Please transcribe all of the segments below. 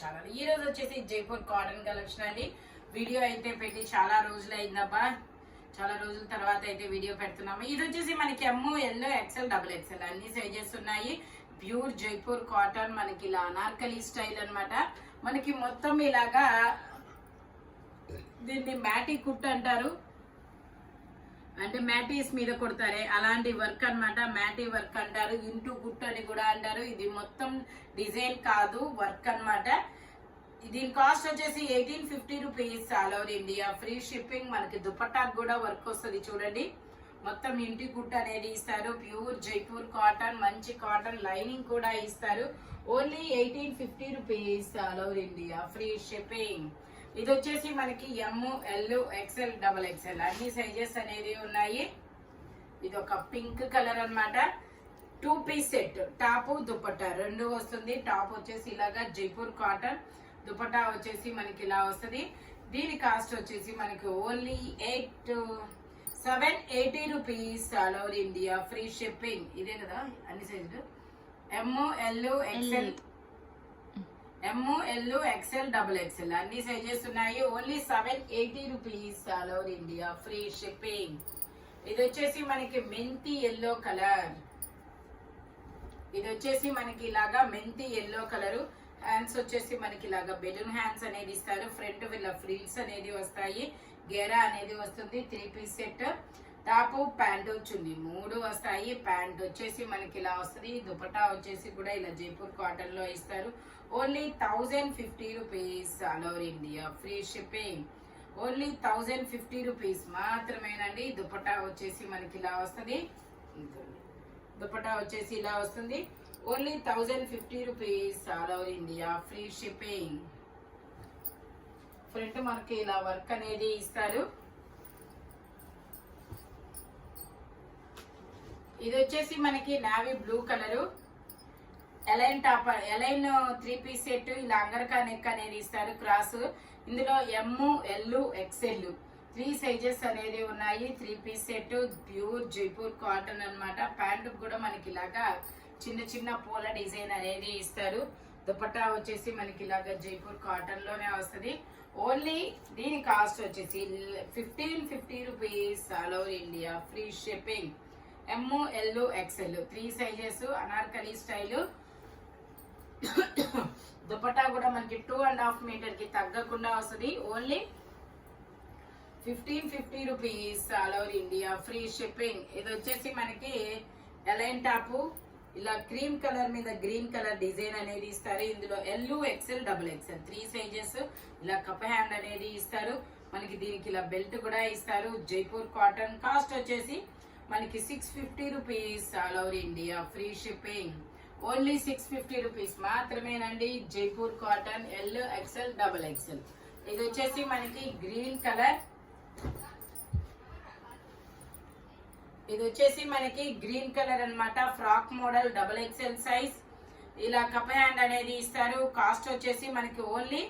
Channel. ఈ రోజు వచ్చేసి జైపూర్ కాటన్ కలెక్షన్ అండి. వీడియో అయితే పెట్టి చాలా రోజులు అయిందబ్బా, చాలా రోజుల తర్వాత అయితే వీడియో పెడుతున్నాము. ఇది వచ్చేసి మనకి M, L, XL, double XL అన్ని సైజెస్ ఉన్నాయి. ప్యూర్ జైపూర్ కాటన్, మనకి ఇలా అనార్కలి స్టైల్ అన్నమాట. మనకి మొత్తం ఇలాగా దీన్ని మ్యాటీ కుట్ అంటారు, అంటే మ్యాటీస్ మీద కొడతారే అలాంటి వర్క్ అన్నమాట. మ్యాటీ వర్క్ అంటారు, ఇంటూ గుట్ అని కూడా అంటారు. ఇది మొత్తం డిజైన్ కాదు, వర్క్ అన్నమాట. దీని కాస్ట్ వచ్చేసి 1850 rupees. All over India free shipping. మనకి దుపట్టాకు కూడా వర్క్ వస్తుంది చూడండి. మొత్తం ఇంటి గుట్ అనేది ఇస్తారు. ప్యూర్ జైపూర్ కాటన్, మంచి కాటన్ లైనింగ్ కూడా ఇస్తారు. Only 1850 rupees. All over India free shipping. ఇది వచ్చేసి మనకి M, L, XL, double XL అన్ని సైజెస్ అనేది ఉన్నాయి. ఇది ఒక పింక్ కలర్ అన్నమాట. 2 పీస్ సెట్, టాప్ దుపట్టా రెండు వస్తుంది. టాప్ వచ్చేసి ఇలాగా జైపూర్ కాటన్, దుపట్టా వచ్చేసి మనకి ఇలా వస్తుంది. దీని కాస్ట్ వచ్చేసి మనకి only 780 rupees. All over India free shipping. ఇదే కదా అన్ని సైజులు, ఎమ్, ఎల్, ఎక్సెల్, ఎమ్, ఎల్, ఎక్సెల్, డబుల్ ఎక్సెల్ అన్ని సైజెస్ ఉన్నాయి. Only 780 rupees. All over India free shipping. ఇది వచ్చేసి మనకి మెంతి ఎల్లో కలర్. ఇది వచ్చేసి మనకి ఇలాగా మెంతి ఎల్లో కలరు. హ్యాండ్స్ వచ్చేసి మనకి ఇలాగా బెలూన్ హ్యాండ్స్ అనేది ఇస్తారు. ఫ్రంట్ వీళ్ళ ఫ్రిల్స్ అనేది వస్తాయి. గేరా అనేది వస్తుంది. 3 piece set, top, pant chunni 3 వస్తాయి. ప్యాంట్ వచ్చేసి మనకి ఇలా వస్తుంది. దుపట్టా వచ్చేసి కూడా ఇలా జైపూర్ కాటన్ లో ఇస్తారు. Only 1050 rupees. All over India free shipping. Only 1050 rupees మాత్రమేనండి. దుపట్టా వచ్చేసి మనకి ఇలా వస్తుంది. దుపట్టా వచ్చేసి ఇలా వస్తుంది. Only 1050 rupees. All over India free shipping. Front మనకి ఇలా వర్క్ అనేది ఇస్తారు. ఇది వచ్చేసి మనకి navy blue colour. A line top, a line 3 piece set, ఇలా అంగరకా నెక్ అనేది ఇస్తారు క్రాస్. ఇందులో ఎమ్, ఎల్, ఎక్సెల్ 3 సైజెస్ అనేది ఉన్నాయి. 3 piece set, pure Jaipur cotton అన్నమాట. ప్యాంట్ కూడా మనకి ఇలాగా చిన్న చిన్న పూల డిజైన్ అనేది ఇస్తారు. దుపట్టా వచ్చేసి మనకి ఇలాగా జైపూర్ కాటన్ లోనే వస్తుంది. ఓన్లీ దీని కాస్ట్ వచ్చేసి 1550 rupees. All over India free shipping. M, L, XL 3 sizes, anarkali style. Dupatta కూడా మనకి 2.5 మీటర్ కి తగ్గకుండా వస్తుంది. Only 1550 rupees. All over India free shipping. ఇది వచ్చేసి మనకి ఎలైన్ టాప్, ఇలా క్రీమ్ కలర్ మీద గ్రీన్ కలర్ డిజైన్ అనేది ఇస్తారు. ఇందులో L, XL, double XL 3 sizes. ఇలా కప్ హ్యాండ్ అనేది ఇస్తారు. మనకి దీనికి ఇలా బెల్ట్ కూడా ఇస్తారు. జైపూర్ కాటన్. కాస్ట్ వచ్చేసి మనకి 650 rupees. All over India free shipping. Only 650 rupees మాత్రమేనండి. Jaipur cotton, L, XL, double XL. ఇది వచ్చేసి మనకి గ్రీన్ కలర్. ఇది వచ్చేసి మనకి గ్రీన్ కలర్ అన్నమాట. Frock model, double XL size. ఇలా కప్ హ్యాండ్ అనేది ఇస్తారు. కాస్ట్ వచ్చేసి మనకి only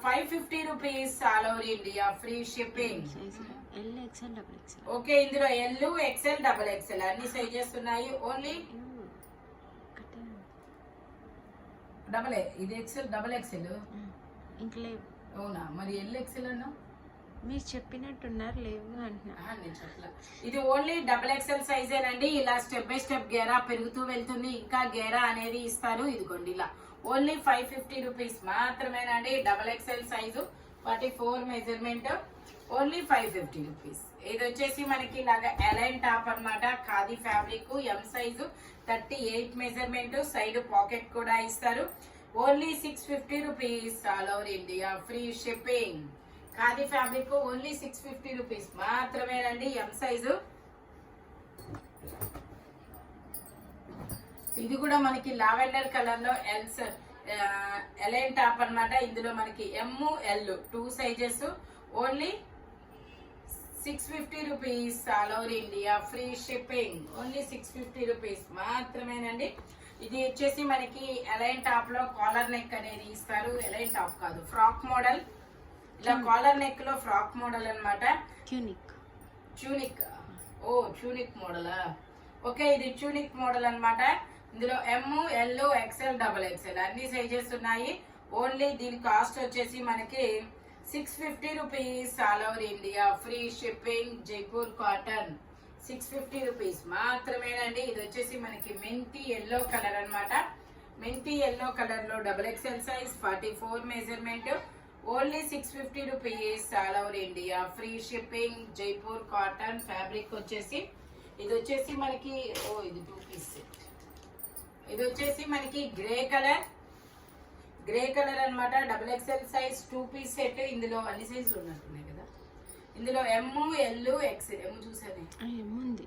550 rupees. All over India free shipping. Okay, ఇందులో ఎల్, ఎక్సెల్, డబుల్ ఎక్సెల్ అన్ని సైజెస్ ఉన్నాయి. ఓన్లీ డబల్, ఇది ఎక్సెల్, డబుల్ ఎక్సెల్ ఇంకా లేవు. అవునా, మరి ఎల్, ఎక్సెల్ అన్నా మీరు చెప్పినట్టున్నారు, లేవు అంటున్నా. నేను చెప్పలే. ఇది ఓన్లీ డబుల్ ఎక్సెల్ సైజేనండి. ఇలా స్టెప్ బై స్టెప్ గేరా పెరుగుతూ వెళ్తుంది. ఇంకా గేరా అనేది ఇస్తారు. ఇదిగోండి ఇలా. ఓన్లీ 550 రూపీస్ మాత్రమేనండి. Double XL size, 44 measurement. Only 550 rupees. ఇది వచ్చేసి మనకి ఇలాగా ఎలైన్ టాప్ అన్నమాట. Khadi fabric, M size, 38 measurement. Side pocket కూడా ఇస్తారు. Only 650 rupees. All over India free shipping. Khadi fabric only 650 rupees మాత్రమేనండి. M size. ఇది కూడా మనకి లావెండర్ కలర్ లో ఎలైన్ టాప్ అన్నమాట. ఇందులో మనకి M, L 2 sizes. Only 650 rupees. All over India free shipping. Only 650 rupees మాత్రమేనండి. ఇది వచ్చేసి మనకి ఎలైన్ టాప్ లో కాలర్ నెక్ అనేది ఇస్తారు. ఎలైన్ టాప్ కాదు, ఫ్రాక్ మోడల్. ఇలా కాలర్ నెక్ లో ఫ్రాక్ మోడల్ అన్నమాట. ట్యూనిక్. ఓ, ట్యూనిక్ మోడలా. ఓకే, ఇది ట్యూనిక్ మోడల్ అన్నమాట. ఇందులో M, L, XL, double XL అన్ని సైజెస్ ఉన్నాయి. ఓన్లీ దీని కాస్ట్ వచ్చేసి మనకి 650 rupees all over India, free shipping. Jaipur cotton 650 rupees మాత్రమేనండి. ఇది వచ్చేసి మనకి మెంతి ఎల్లో కలర్ అన్నమాట. మెంతి ఎల్లో కలర్ లో XXL size 44 measurement. Only 650 rupees all over India, free shipping. Jaipur cotton fabric వచ్చేసి ఇది వచ్చేసి మనకి ఇది 2 పీస్ సెట్. ఇది వచ్చేసి మనకి గ్రే కలర్ అన్నమాట. XXL size 2 piece set. ఇందులో అన్ని సైజులు ఉన్నట్టున్నాయి కదా. ఇందులో ML XL ఎమ్ చూసానే ఏముంది.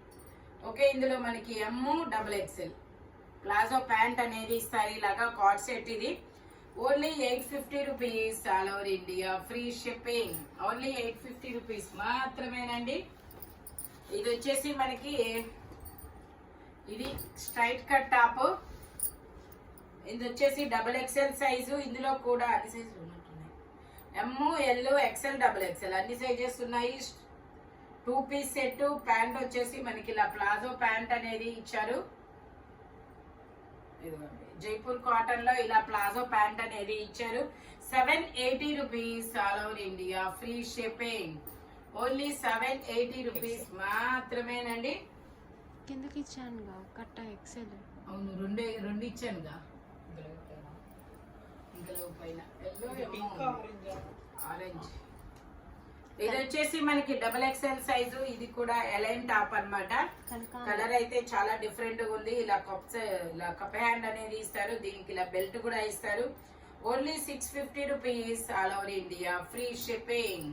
ఓకే, ఇందులో మనకి XXL ప్లాజో ప్యాంట్ అనేది ఇస్తారు. ఇలాగా కార్డ్ సెట్. ఇది only 850 rupees all over India, free shipping. Only 850 rupees మాత్రమేనండి. ఇది వచ్చేసి మనకి ఇది స్ట్రైట్ కట్ టాప్. ఇది వచ్చేసి XXL సైజు. ఇందులో కూడా అన్ని సైజులు ఉన్నట్టున్నాయి. ML XL XXL అన్ని సైజెస్ ఉన్నాయి. 2 పీస్ సెట్. ప్యాంట్ వచ్చేసి మనకి ఇలా ప్లాజో ప్యాంట్ అనేది ఇచ్చారు. జైపూర్ కాటన్ లో ఇలా ప్లాజో ప్యాంట్ అనేది ఇచ్చారు. 780 rupees all over India, free shipping. Only 780 rupees మాత్రమేనండి. కిందకి ఇచ్చానుగా కట్ట ఎక్సెల్. అవును, రెండు ఇచ్చానుగా. ఇందులో పైన ఆరెంజ్. ఇది వచ్చేసి మనకి XXL సైజు. ఇది కూడా ఎలైన్ టాప్ అన్నమాట. కలర్ అయితే చాలా డిఫరెంట్ గా ఉంది. ఇలా కప్ హ్యాండ్ అనేది ఇస్తారు. దీనికి ఇలా బెల్ట్ కూడా ఇస్తారు. Only 650 rupees all over India, free shipping.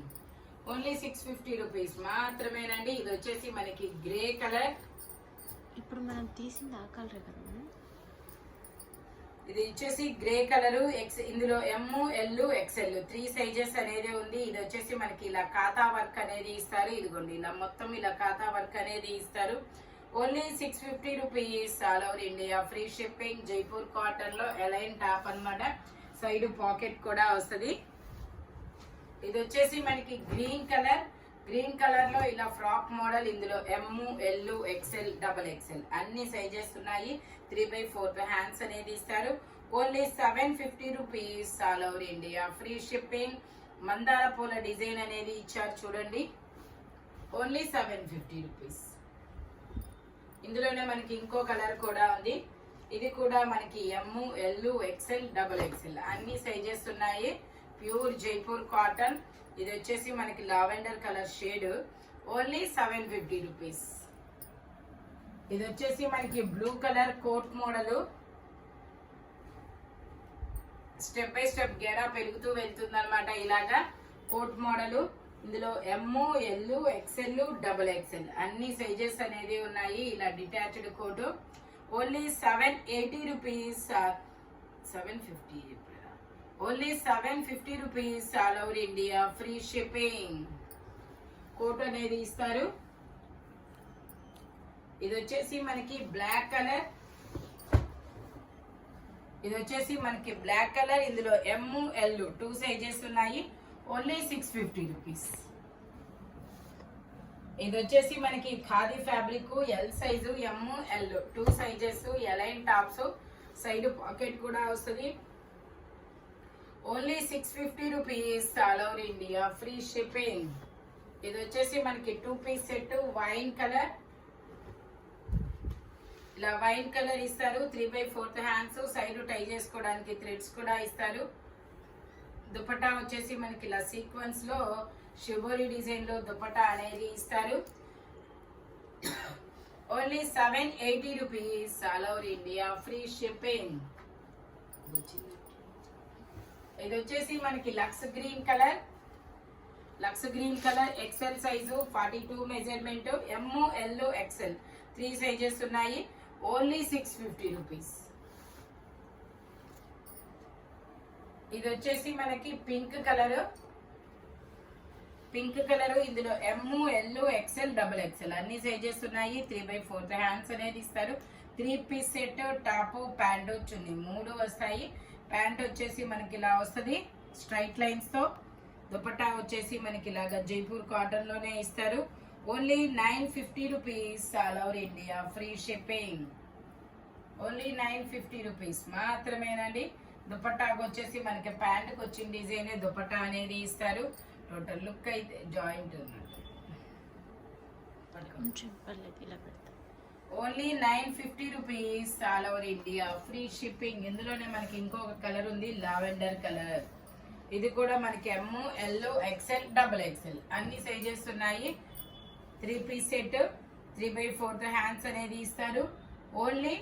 Only 650 rupees మాత్రమేనండి. ఇది వచ్చేసి మనకి గ్రే కలర్. ఇప్పుడు మనం తీసింది ఆ కలర్ కదా. ఇది వచ్చేసి గ్రే కలర్. ఇందులో ML XL 3 సైజెస్ అనేది ఉంది. ఇది వచ్చేసి మనకి ఇలా ఖాతా వర్క్ అనేది ఇస్తారు. ఇదిగోండి ఇలా మొత్తం ఇలా ఖాతా వర్క్ అనేది ఇస్తారు. Only 650 rupees all over India, free shipping. Jaipur cotton లో ఎలైన్ టాప్ అన్నమాట. సైడ్ పాకెట్ కూడా వస్తుంది. ఇది వచ్చేసి మనకి గ్రీన్ కలర్ లో ఇలా ఫ్రాక్ మోడల్. ఇందులో ML XL XXL అన్ని సైజెస్ ఉన్నాయి. 3/4 హ్యాండ్స్ అనేది ఇస్తారు. Only 750 rupees all over India, free shipping. మందార పూల డిజైన్ అనేది ఇచ్చారు చూడండి. Only 750 rupees. ఇందులోనే మనకి ఇంకో కలర్ కూడా ఉంది. ఇది కూడా మనకి ML XL XXL అన్ని సైజెస్ ఉన్నాయి. Pure Jaipur cotton. ఇది వచ్చేసి మనకి lavender colour shade. Only 750 rupees. ఇది వచ్చేసి మనకి blue colour coat model. Step by step గెరా పెరుగుతూ వెళ్తుంది అనమాట. ఇలాగా కోట్ మోడల్. ఇందులో ML XL XXL అన్ని సైజెస్ అనేది ఉన్నాయి. ఇలా detached coat. Only 780 rupees. 750. Only 750 rupees all over India, free shipping. Coat అనేది ఇస్తారు. ఇది వచ్చేసి మనకి బ్లాక్ కలర్. ఇందులో ML 2 సైజెస్ ఉన్నాయి. Only 650 rupees. ఇది వచ్చేసి మనకి khadi fabric. L size ML 2 sizes. A line tops. Side pocket కూడా వస్తుంది. Only 650 rupees all over India, free shipping. ఇది వచ్చేసి మనకి 2 పీస్ సెట్. Wine colour. ఇలా వైన్ కలర్ ఇస్తారు. 3/4 హ్యాండ్స్. సైడ్ టై చేసుకోవడానికి థ్రెడ్స్ కూడా ఇస్తారు. దుపట్టా వచ్చేసి మనకి ఇలా సీక్వెన్స్ లో షిబోరి డిజైన్ లో దుపట్టా అనేది ఇస్తారు. Only 780 rupees all over India, free shipping. ఇది వచ్చేసి మనకి లక్స్ green colour. XL size 42 measurement. ML XL 3 sizes ఉన్నాయి. Only 650 rupees. ఇది వచ్చేసి మనకి పింక్ కలర్. ఇందులో ML XL XXL అన్ని సైజెస్ ఉన్నాయి. 3/4 హ్యాండ్స్ అనేది ఇస్తారు. 3 piece set. Top pant chunni 3 వస్తాయి. ప్యాంట్ వచ్చేసి మనకి ఇలా వస్తుంది స్ట్రైట్ లైన్స్ తో. దుపట్టా వచ్చేసి మనకి ఇలాగా జైపూర్ కాటన్ లోనే ఇస్తారు. Only 950 rupees all over India, free shipping. Only 950 rupees మాత్రమేనండి. దుపట్టాకు వచ్చేసి మనకి ప్యాంట్కి వచ్చిన డిజైన్ దుపట్టా అనేది ఇస్తారు. టోటల్ లుక్ అయితే జాయింట్ ఉన్నట్టు. కొంచెం పర్లేదు ఇలా పెడతా. Only 950 rupees all over India, free shipping. ఇందులోనే మనకి ఇంకొక కలర్ ఉంది, లావెండర్ కలర్. ఇది కూడా మనకి M, L, XL, double XL అన్ని సైజెస్ ఉన్నాయి. 3 పీస్ సెట్ 3/4 హ్యాండ్స్ అనేది ఇస్తారు. Only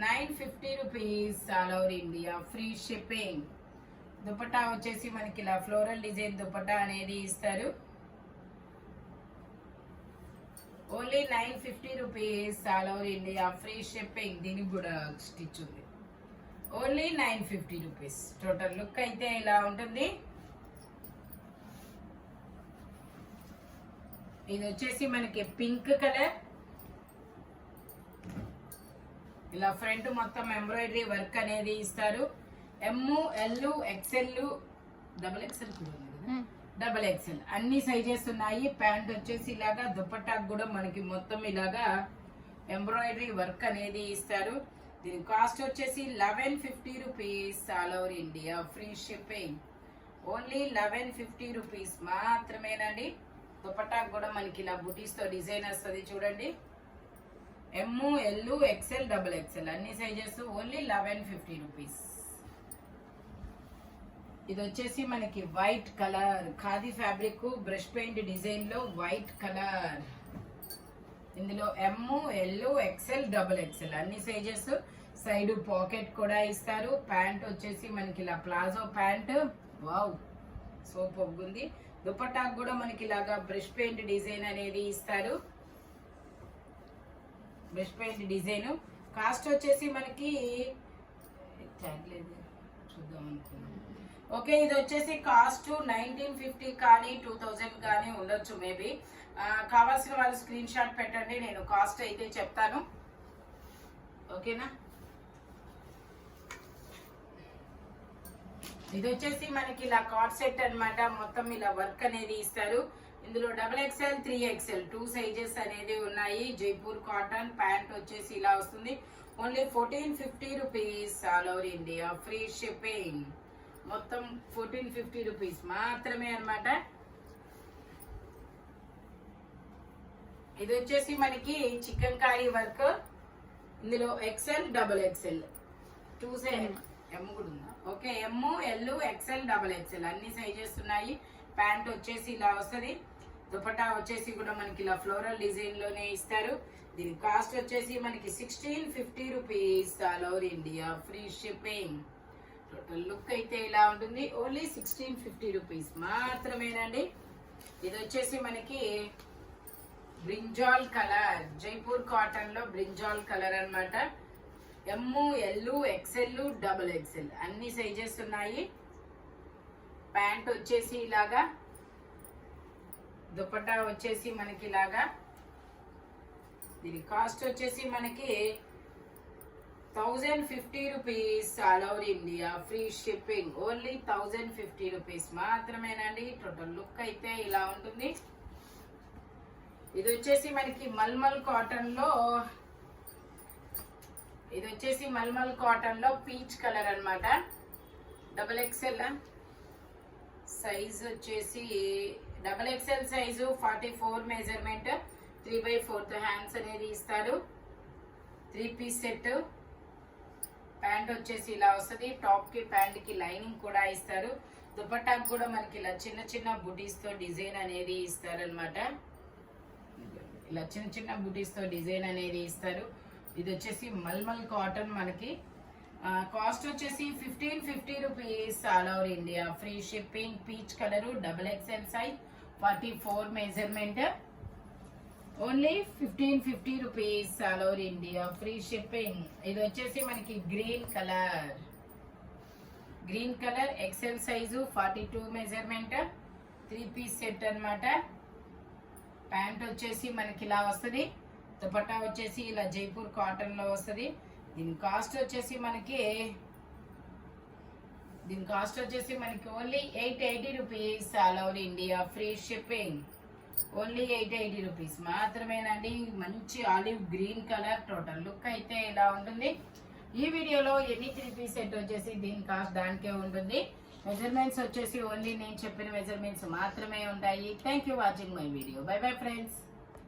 950 rupees all over India, free shipping. Dupatta వచ్చేసి మనకి ఇలా ఫ్లోరల్ డిజైన్ దుపట్టా అనేది ఇస్తారు. Only 950 rupees all over India, free shipping. దీనికి కూడా స్టిచ్ ఉంది. Only 950 rupees. టోటల్ లుక్ అయితే ఇలా ఉంటుంది. ఇది వచ్చేసి మనకి పింక్ కలర్. ఇలా ఫ్రంట్ మొత్తం ఎంబ్రాయిడరీ వర్క్ అనేది ఇస్తారు. ఎమ్, ఎల్, ఎక్స్ఎల్, డబుల్ ఎక్స్ఎల్ కూడా ఉంది కదా, డబుల్ ఎక్స్ఎల్ అన్ని సైజెస్ ఉన్నాయి. ప్యాంట్ వచ్చేసి ఇలాగా, దుపట్టాకు కూడా మనకి మొత్తం ఇలాగా ఎంబ్రాయిడరీ వర్క్ అనేది ఇస్తారు. దీని కాస్ట్ వచ్చేసి 1150 rupees all over India, free shipping. Only 1150 rupees మాత్రమేనండి. దుపట్టాకు కూడా మనకి ఇలా బుటీస్ తో డిజైన్ వస్తుంది చూడండి. ఎమ్, ఎల్, ఎక్స్ఎల్, డబుల్ ఎక్స్ఎల్ అన్ని సైజెస్. Only 1150 rupees. ఇది వచ్చేసి మనకి white colour khadi fabric brush paint design లో వైట్ కలర్. ఇందులో M, L, XL, double XL అన్ని సైజెస్. సైడ్ పాకెట్ కూడా ఇస్తారు. ప్యాంట్ వచ్చేసి మనకి ఇలా ప్లాజో ప్యాంట్. వావ్, సూపర్ ఉంది. దుపట్టాకు కూడా మనకి ఇలాగా బ్రష్ పెయింట్ డిజైన్ అనేది ఇస్తారు. Brush paint design. కాస్ట్ వచ్చేసి మనకి చూద్దాం అనుకున్నాం. ఓకే, ఇది వచ్చేసి కాస్ట్ 1950 కానీ 2000 కానీ ఉండొచ్చు మేబీ. కావాల్సిన వాళ్ళు స్క్రీన్ షాట్ పెట్టండి, నేను కాస్ట్ అయితే చెప్తాను. ఓకేనా. ఇది వచ్చేసి మనకి ఇలా కార్డ్ సెట్ అన్నమాట. మొత్తం ఇలా వర్క్ అనేది ఇస్తారు. ఇందులో డబుల్ ఎక్స్ఎల్, 3XL 2 సైజెస్ అనేది ఉన్నాయి. జైపూర్ కాటన్. ప్యాంట్ వచ్చేసి ఇలా వస్తుంది. Only 1450 rupees all over India, free shipping. మొత్తం 1450 రూపీస్ మాత్రమే అన్నమాట. ఇది వచ్చేసి మనకి చికెన్ కారీ వర్క్. ఇందులో ఎక్స్ఎల్, డబుల్ ఎక్స్ఎల్ 2 సైజ్. ఎమ్ కూడా ఉందా? ఓకే, ఎమ్, ఎల్, ఎక్స్ఎల్, డబుల్ ఎక్స్ఎల్ అన్ని సైజెస్ ఉన్నాయి. ప్యాంట్ వచ్చేసి ఇలా వస్తుంది. దుపట్టా వచ్చేసి కూడా మనకి ఇలా ఫ్లోరల్ డిజైన్ లోనే ఇస్తారు. దీని కాస్ట్ వచ్చేసి మనకి 1650 rupees all over India, free shipping. Total look అయితే ఇలా ఉంటుంది. ఓన్లీ 1650 రూపీస్ మాత్రమేనండి. ఇది వచ్చేసి మనకి బ్రింజాల్ కలర్, జైపూర్ కాటన్ లో బ్రింజాల్ కలర్ అన్నమాట. ఎమ్, ఎల్, ఎక్స్ఎల్, డబుల్ ఎక్స్ఎల్ అన్ని సైజెస్ ఉన్నాయి. ప్యాంట్ వచ్చేసి ఇలాగా, దుపట్టా వచ్చేసి మనకి ఇలాగా. దీని కాస్ట్ వచ్చేసి మనకి 1050 rupees all over India, free shipping. Only 1050 rupees మాత్రమేనండి. టోటల్ లుక్ అయితే ఇలా ఉంటుంది. ఇది వచ్చేసి మనకి మల్మల్ కాటన్ లో, ఇది వచ్చేసి మల్మల్ కాటన్ లో పీచ్ కలర్ అన్నమాట. డబుల్ ఎక్స్ఎల్ సైజ్ వచ్చేసి, double XL size 44 measurement, 3/4 hands అనేది ఇస్తారు. 3 పీస్ సెట్. ప్యాంట్ వచ్చేసి ఇలా వస్తుంది. టాప్ కి ప్యాంట్ కి లైనింగ్ కూడా ఇస్తారు. దుపట్టాకు కూడా మనకి ఇలా చిన్న చిన్న బుటీస్ తో డిజైన్ అనేది ఇస్తారు అనమాట. ఇలా చిన్న చిన్న బుటీస్ తో డిజైన్ అనేది ఇస్తారు. ఇది వచ్చేసి మల్మల్ కాటన్. మనకి కాస్ట్ వచ్చేసి 1550 rupees all over India, free shipping. Peach colour, double XL size, 44 measurement. Only 1550 rupees all over India, free shipping. ఇది వచ్చేసి మనకి green colour. Green colour XL size, 42 measurement, 3 piece set అన్నమాట. ప్యాంట్ వచ్చేసి మనకి ఇలా వస్తుంది. దుపట్టా వచ్చేసి ఇలా జైపూర్ కాటన్ లో వస్తుంది. దీని కాస్ట్ వచ్చేసి మనకి only 880 rupees all over India, free shipping. Only 880 rupees మాత్రమేనండి. మంచి olive green colour. Total look అయితే ఇలా ఉంటుంది. ఈ వీడియోలో ఎనీ 3 పీస్ సెట్ వచ్చేసి దీని కాస్ట్ దానికే ఉంటుంది. మెజర్మెంట్స్ వచ్చేసి ఓన్లీ నేను చెప్పిన మెజర్మెంట్స్ మాత్రమే ఉంటాయి. Thank you watching my video. By bye friends.